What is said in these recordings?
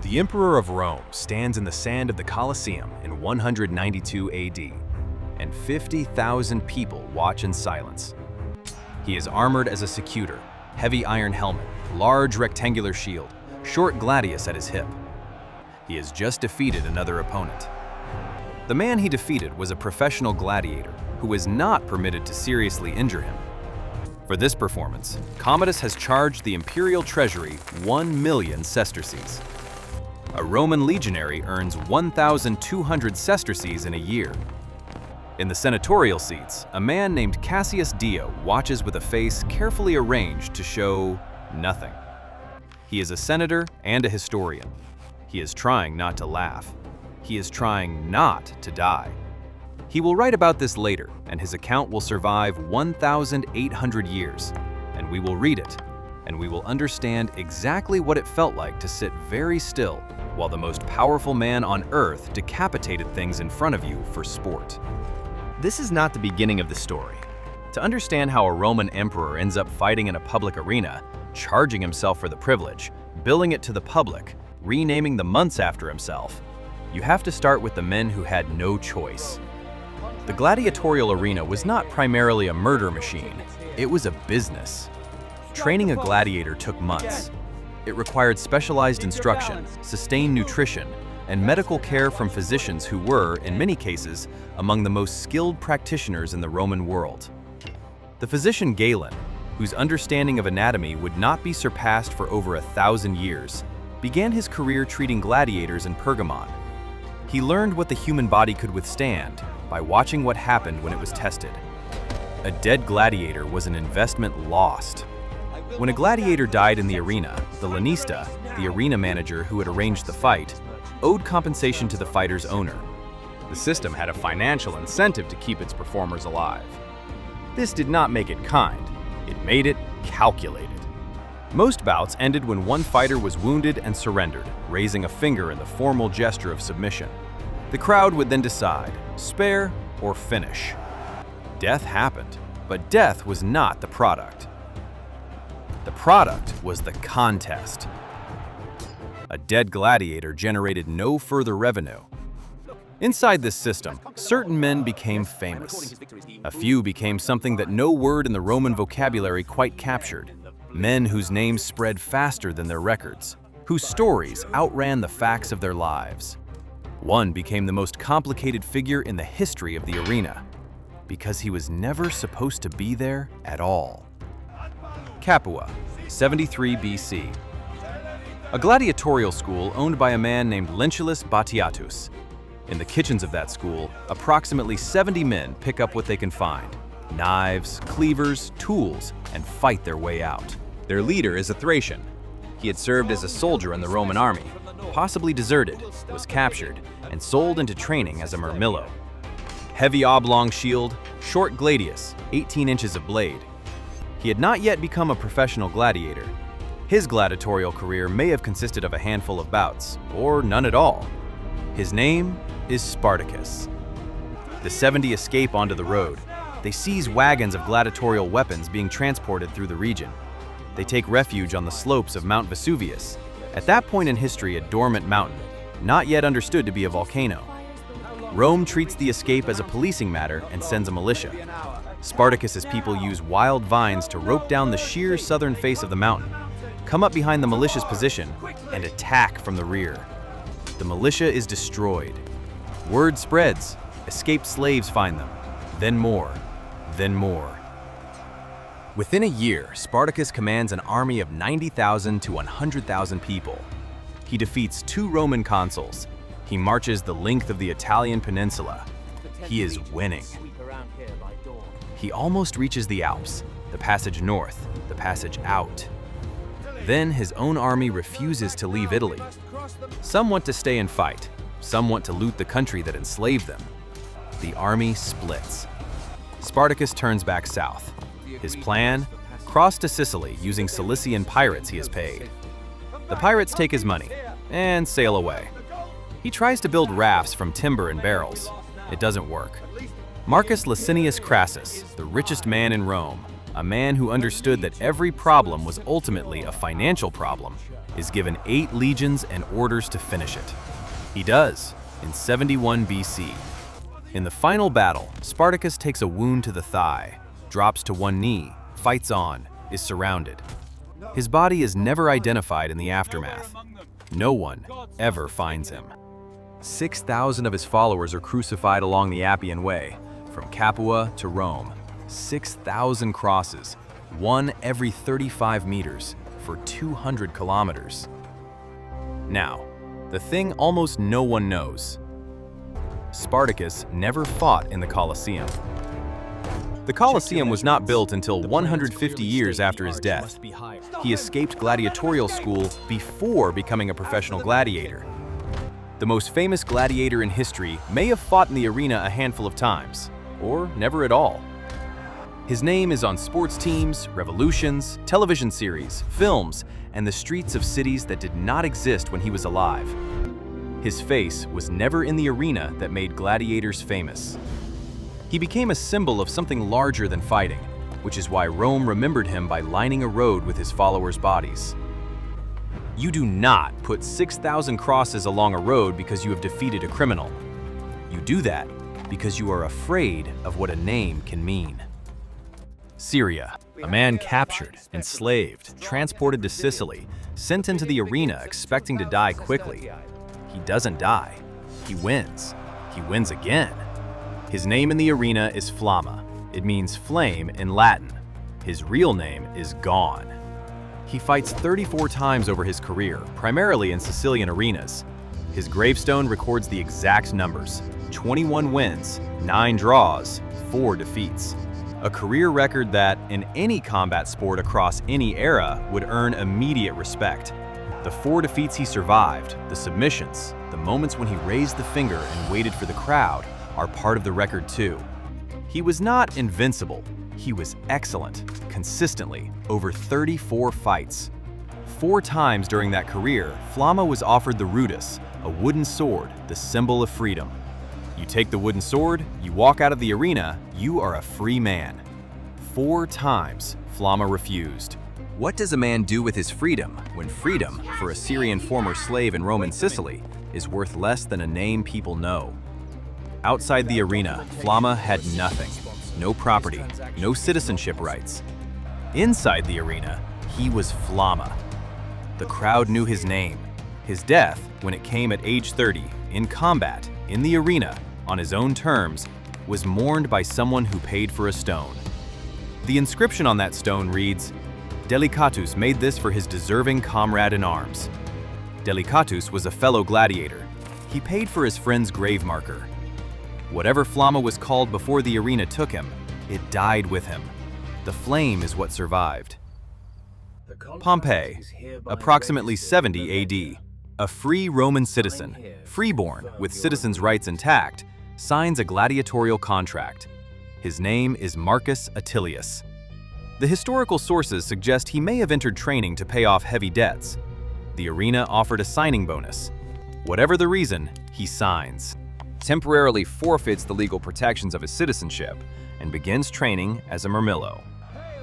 The Emperor of Rome stands in the sand of the Colosseum in 192 AD, and 50,000 people watch in silence. He is armored as a secutor, heavy iron helmet, large rectangular shield, short gladius at his hip. He has just defeated another opponent. The man he defeated was a professional gladiator who was not permitted to seriously injure him. For this performance, Commodus has charged the imperial treasury 1 million sesterces. A Roman legionary earns 1,200 sesterces in a year. In the senatorial seats, a man named Cassius Dio watches with a face carefully arranged to show nothing. He is a senator and a historian. He is trying not to laugh. He is trying not to die. He will write about this later, and his account will survive 1,800 years, and we will read it, and we will understand exactly what it felt like to sit very still while the most powerful man on earth decapitated things in front of you for sport. This is not the beginning of the story. To understand how a Roman emperor ends up fighting in a public arena, charging himself for the privilege, billing it to the public, renaming the months after himself, you have to start with the men who had no choice. The gladiatorial arena was not primarily a murder machine, it was a business. Training a gladiator took months. It required specialized instruction, sustained nutrition, and medical care from physicians who were, in many cases, among the most skilled practitioners in the Roman world. The physician Galen, whose understanding of anatomy would not be surpassed for over 1,000 years, began his career treating gladiators in Pergamon. He learned what the human body could withstand by watching what happened when it was tested. A dead gladiator was an investment lost. When a gladiator died in the arena, the lanista, the arena manager who had arranged the fight, owed compensation to the fighter's owner. The system had a financial incentive to keep its performers alive. This did not make it kind, it made it calculated. Most bouts ended when one fighter was wounded and surrendered, raising a finger in the formal gesture of submission. The crowd would then decide, spare or finish. Death happened, but death was not the product. The product was the contest. A dead gladiator generated no further revenue. Inside this system, certain men became famous. A few became something that no word in the Roman vocabulary quite captured. Men whose names spread faster than their records, whose stories outran the facts of their lives. One became the most complicated figure in the history of the arena, because he was never supposed to be there at all. Capua, 73 BC. A gladiatorial school owned by a man named Lentulus Batiatus. In the kitchens of that school, approximately 70 men pick up what they can find: knives, cleavers, tools, and fight their way out. Their leader is a Thracian. He had served as a soldier in the Roman army, possibly deserted, was captured, and sold into training as a murmillo. Heavy oblong shield, short gladius, 18 inches of blade. He had not yet become a professional gladiator. His gladiatorial career may have consisted of a handful of bouts, or none at all. His name is Spartacus. The 70 escape onto the road. They seize wagons of gladiatorial weapons being transported through the region. They take refuge on the slopes of Mount Vesuvius, at that point in history a dormant mountain, not yet understood to be a volcano. Rome treats the escape as a policing matter and sends a militia. Spartacus's people use wild vines to rope down the sheer southern face of the mountain, come up behind the militia's position, and attack from the rear. The militia is destroyed. Word spreads. Escaped slaves find them. Then more. Then more. Within a year, Spartacus commands an army of 90,000 to 100,000 people. He defeats 2 Roman consuls. He marches the length of the Italian peninsula. He is winning. He almost reaches the Alps, the passage north, the passage out. Then his own army refuses to leave Italy. Some want to stay and fight. Some want to loot the country that enslaved them. The army splits. Spartacus turns back south. His plan? Cross to Sicily using Cilician pirates he has paid. The pirates take his money and sail away. He tries to build rafts from timber and barrels. It doesn't work. Marcus Licinius Crassus, the richest man in Rome, a man who understood that every problem was ultimately a financial problem, is given 8 legions and orders to finish it. He does, in 71 BC. In the final battle, Spartacus takes a wound to the thigh, drops to one knee, fights on, is surrounded. His body is never identified in the aftermath. No one ever finds him. 6,000 of his followers are crucified along the Appian Way, from Capua to Rome. 6,000 crosses, one every 35 meters, for 200 kilometers. Now, the thing almost no one knows. Spartacus never fought in the Colosseum. The Colosseum was not built until 150 years after his death. He escaped gladiatorial school before becoming a professional gladiator. The most famous gladiator in history may have fought in the arena a handful of times, or never at all. His name is on sports teams, revolutions, television series, films, and the streets of cities that did not exist when he was alive. His face was never in the arena that made gladiators famous. He became a symbol of something larger than fighting, which is why Rome remembered him by lining a road with his followers' bodies. You do not put 6,000 crosses along a road because you have defeated a criminal. You do that because you are afraid of what a name can mean. Syria, a man captured, enslaved, transported to Sicily, sent into the arena expecting to die quickly. He doesn't die. He wins. He wins again. His name in the arena is Flamma. It means flame in Latin. His real name is Gone. He fights 34 times over his career, primarily in Sicilian arenas. His gravestone records the exact numbers: 21 wins, 9 draws, 4 defeats. A career record that, in any combat sport across any era, would earn immediate respect. The 4 defeats he survived, the submissions, the moments when he raised the finger and waited for the crowd, are part of the record too. He was not invincible. He was excellent, consistently, over 34 fights. 4 times during that career, Flamma was offered the ludus, a wooden sword, the symbol of freedom. You take the wooden sword, you walk out of the arena, you are a free man. 4 times, Flamma refused. What does a man do with his freedom when freedom, for a Syrian former slave in Roman Sicily, is worth less than a name people know? Outside the arena, Flamma had nothing. No property, no citizenship rights. Inside the arena, he was Flamma. The crowd knew his name. His death, when it came at age 30, in combat, in the arena, on his own terms, was mourned by someone who paid for a stone. The inscription on that stone reads, "Delicatus made this for his deserving comrade in arms." Delicatus was a fellow gladiator. He paid for his friend's grave marker. Whatever Flamma was called before the arena took him, it died with him. The flame is what survived. Pompeii, approximately 70 AD. A free Roman citizen, freeborn with citizens' rights intact, signs a gladiatorial contract. His name is Marcus Attilius. The historical sources suggest he may have entered training to pay off heavy debts. The arena offered a signing bonus. Whatever the reason, he signs, temporarily forfeits the legal protections of his citizenship, and begins training as a murmillo.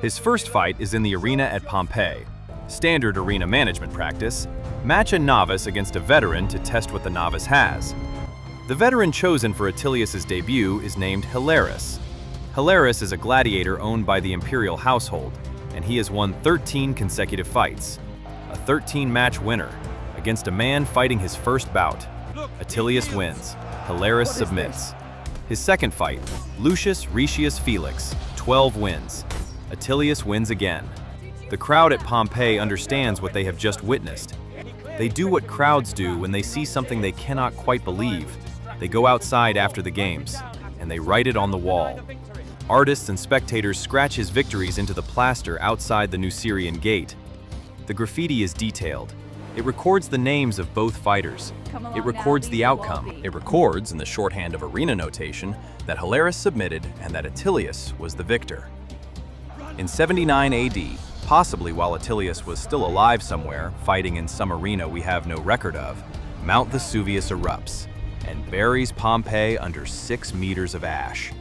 His first fight is in the arena at Pompeii. Standard arena management practice: match a novice against a veteran to test what the novice has. The veteran chosen for Atilius' debut is named Hilarius. Hilarius is a gladiator owned by the imperial household, and he has won 13 consecutive fights. A 13-match winner against a man fighting his first bout. Atilius wins. Hilarius submits. His second fight, Lucius Retius Felix, 12 wins. Atilius wins again. The crowd at Pompeii understands what they have just witnessed. They do what crowds do when they see something they cannot quite believe. They go outside after the games, and they write it on the wall. Artists and spectators scratch his victories into the plaster outside the new Syrian gate. The graffiti is detailed. It records the names of both fighters. It records the outcome. It records, in the shorthand of arena notation, that Hilarius submitted and that Atilius was the victor. In 79 AD, possibly while Atilius was still alive somewhere, fighting in some arena we have no record of, Mount Vesuvius erupts and buries Pompeii under 6 meters of ash.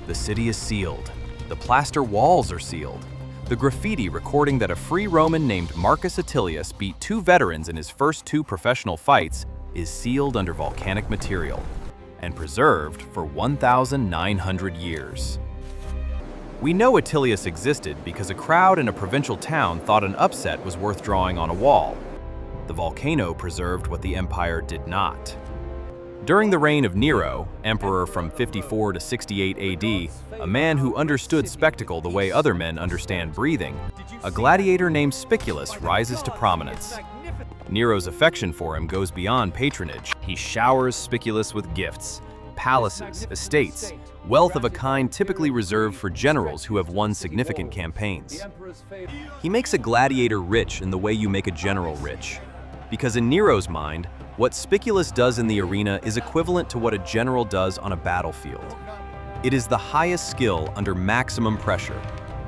The city is sealed. The plaster walls are sealed. The graffiti recording that a free Roman named Marcus Attilius beat 2 veterans in his first 2 professional fights is sealed under volcanic material and preserved for 1,900 years. We know Atilius existed because a crowd in a provincial town thought an upset was worth drawing on a wall. The volcano preserved what the empire did not. During the reign of Nero, emperor from 54 to 68 AD, a man who understood spectacle the way other men understand breathing, a gladiator named Spiculus rises to prominence. Nero's affection for him goes beyond patronage. He showers Spiculus with gifts, palaces, estates, wealth of a kind typically reserved for generals who have won significant campaigns. He makes a gladiator rich in the way you make a general rich. Because in Nero's mind, what Spiculus does in the arena is equivalent to what a general does on a battlefield. It is the highest skill under maximum pressure.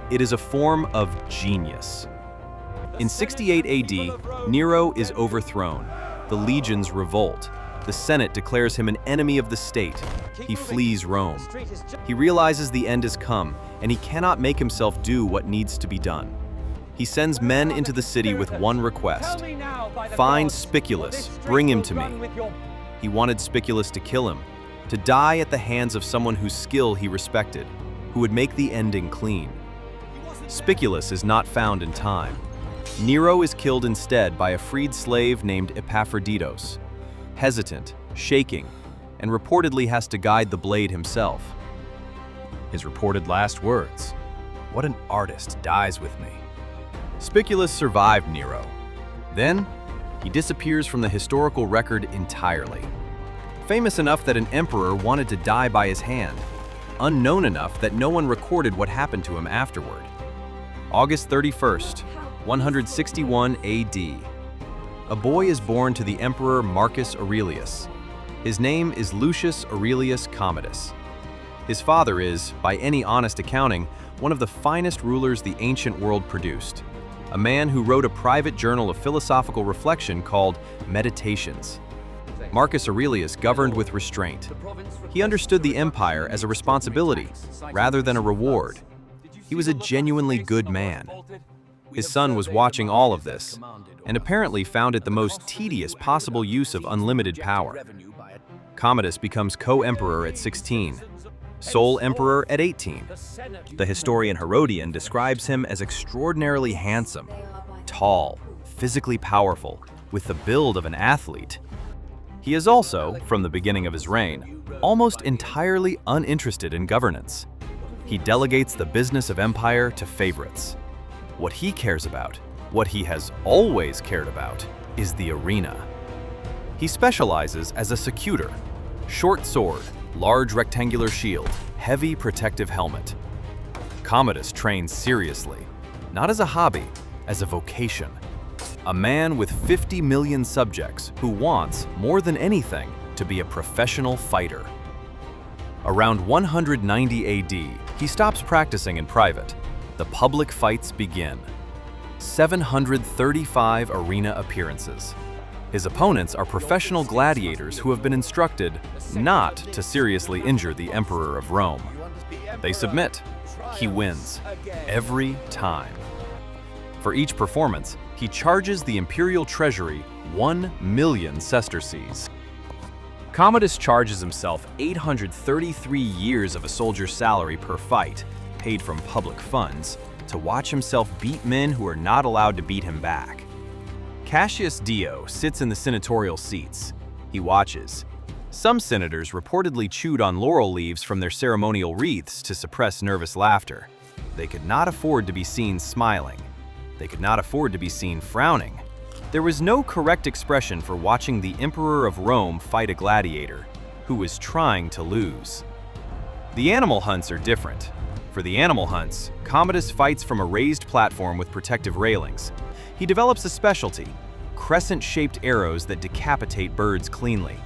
It is a form of genius. In 68 AD, Nero is overthrown. The legions revolt. The Senate declares him an enemy of the state. He flees Rome. He realizes the end has come, and he cannot make himself do what needs to be done. He sends men into the city with one request: find Spiculus, bring him to me. He wanted Spiculus to kill him, to die at the hands of someone whose skill he respected, who would make the ending clean. Spiculus is not found in time. Nero is killed instead by a freed slave named Epaphroditos, hesitant, shaking, and reportedly has to guide the blade himself. His reported last words: "What an artist dies with me." Spiculus survived Nero. Then, he disappears from the historical record entirely. Famous enough that an emperor wanted to die by his hand. Unknown enough that no one recorded what happened to him afterward. August 31st, 161 AD. A boy is born to the emperor Marcus Aurelius. His name is Lucius Aurelius Commodus. His father is, by any honest accounting, one of the finest rulers the ancient world produced. A man who wrote a private journal of philosophical reflection called Meditations. Marcus Aurelius governed with restraint. He understood the empire as a responsibility rather than a reward. He was a genuinely good man. His son was watching all of this, and apparently found it the most tedious possible use of unlimited power. Commodus becomes co-emperor at 16, sole emperor at 18. The historian Herodian describes him as extraordinarily handsome, tall, physically powerful, with the build of an athlete. He is also, from the beginning of his reign, almost entirely uninterested in governance. He delegates the business of empire to favorites. What he cares about, what he has always cared about, is the arena. He specializes as a secutor: short sword, large rectangular shield, heavy protective helmet. Commodus trains seriously, not as a hobby, as a vocation. A man with 50 million subjects who wants, more than anything, to be a professional fighter. Around 190 AD, he stops practicing in private. The public fights begin. 735 arena appearances. His opponents are professional gladiators who have been instructed not to seriously injure the emperor of Rome. They submit. He wins. Every time. For each performance, he charges the imperial treasury 1 million sesterces. Commodus charges himself 833 years of a soldier's salary per fight, paid from public funds, to watch himself beat men who are not allowed to beat him back. Cassius Dio sits in the senatorial seats. He watches. Some senators reportedly chewed on laurel leaves from their ceremonial wreaths to suppress nervous laughter. They could not afford to be seen smiling. They could not afford to be seen frowning. There was no correct expression for watching the Emperor of Rome fight a gladiator, who was trying to lose. The animal hunts are different. For the animal hunts, Commodus fights from a raised platform with protective railings. He develops a specialty: crescent-shaped arrows that decapitate birds cleanly.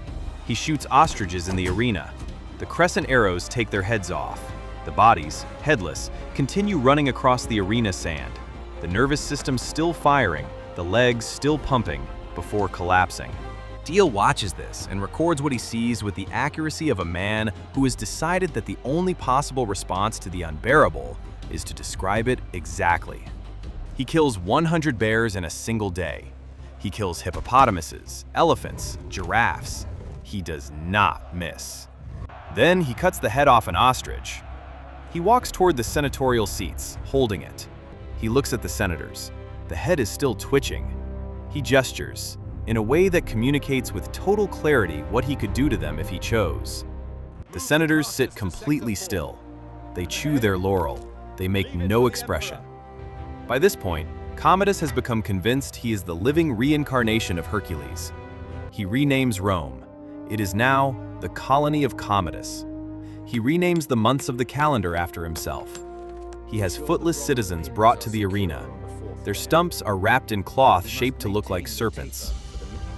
He shoots ostriches in the arena. The crescent arrows take their heads off. The bodies, headless, continue running across the arena sand. The nervous system still firing, the legs still pumping, before collapsing. Steele watches this and records what he sees with the accuracy of a man who has decided that the only possible response to the unbearable is to describe it exactly. He kills 100 bears in a single day. He kills hippopotamuses, elephants, giraffes. He does not miss. Then he cuts the head off an ostrich. He walks toward the senatorial seats, holding it. He looks at the senators. The head is still twitching. He gestures, in a way that communicates with total clarity what he could do to them if he chose. The senators sit completely still. They chew their laurel. They make no expression. By this point, Commodus has become convinced he is the living reincarnation of Hercules. He renames Rome. It is now the colony of Commodus. He renames the months of the calendar after himself. He has footless citizens brought to the arena. Their stumps are wrapped in cloth shaped to look like serpents.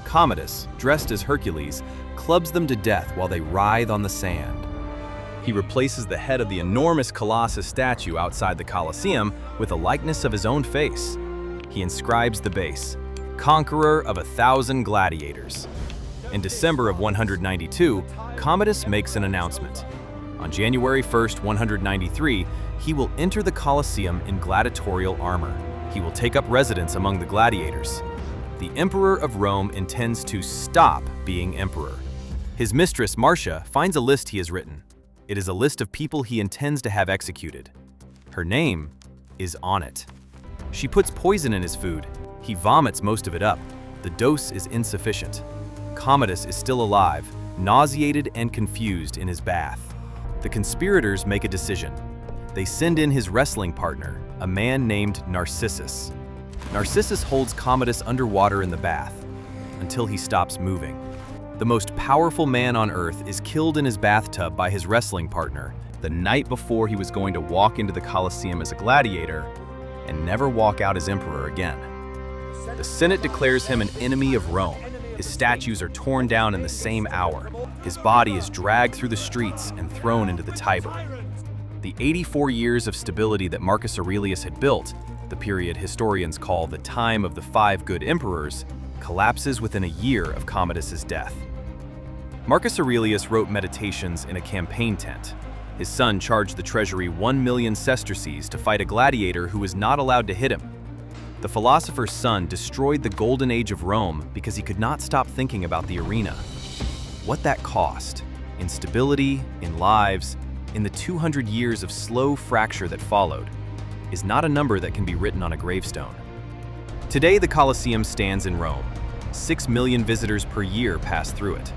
Commodus, dressed as Hercules, clubs them to death while they writhe on the sand. He replaces the head of the enormous Colossus statue outside the Colosseum with a likeness of his own face. He inscribes the base, "Conqueror of 1,000 gladiators." In December of 192, Commodus makes an announcement. On January 1st, 193, he will enter the Colosseum in gladiatorial armor. He will take up residence among the gladiators. The Emperor of Rome intends to stop being emperor. His mistress, Marcia, finds a list he has written. It is a list of people he intends to have executed. Her name is on it. She puts poison in his food. He vomits most of it up. The dose is insufficient. Commodus is still alive, nauseated and confused in his bath. The conspirators make a decision. They send in his wrestling partner, a man named Narcissus. Narcissus holds Commodus underwater in the bath until he stops moving. The most powerful man on earth is killed in his bathtub by his wrestling partner the night before he was going to walk into the Colosseum as a gladiator and never walk out as emperor again. The Senate declares him an enemy of Rome. His statues are torn down in the same hour. His body is dragged through the streets and thrown into the Tiber. The 84 years of stability that Marcus Aurelius had built, the period historians call the time of the 5 good emperors, collapses within a year of Commodus's death. Marcus Aurelius wrote Meditations in a campaign tent. His son charged the treasury 1 million sesterces to fight a gladiator who was not allowed to hit him. The philosopher's son destroyed the golden age of Rome because he could not stop thinking about the arena. What that cost, in stability, in lives, in the 200 years of slow fracture that followed, is not a number that can be written on a gravestone. Today, the Colosseum stands in Rome. 6 million visitors per year pass through it.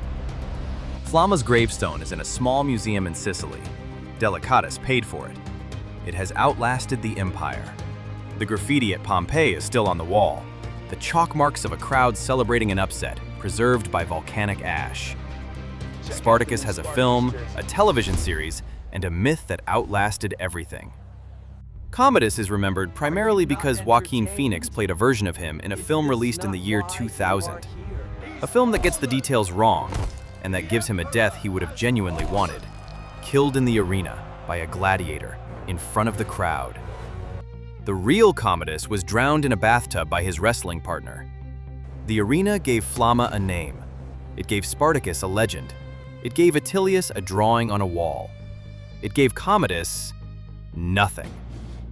Flamma's gravestone is in a small museum in Sicily. Delicatus paid for it. It has outlasted the empire. The graffiti at Pompeii is still on the wall, the chalk marks of a crowd celebrating an upset, preserved by volcanic ash. Spartacus has a film, a television series, and a myth that outlasted everything. Commodus is remembered primarily because Joaquin Phoenix played a version of him in a film released in the year 2000. A film that gets the details wrong, and that gives him a death he would have genuinely wanted. Killed in the arena by a gladiator in front of the crowd. The real Commodus was drowned in a bathtub by his wrestling partner. The arena gave Flamma a name. It gave Spartacus a legend. It gave Atilius a drawing on a wall. It gave Commodus nothing,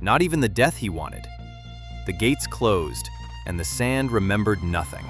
not even the death he wanted. The gates closed, and the sand remembered nothing.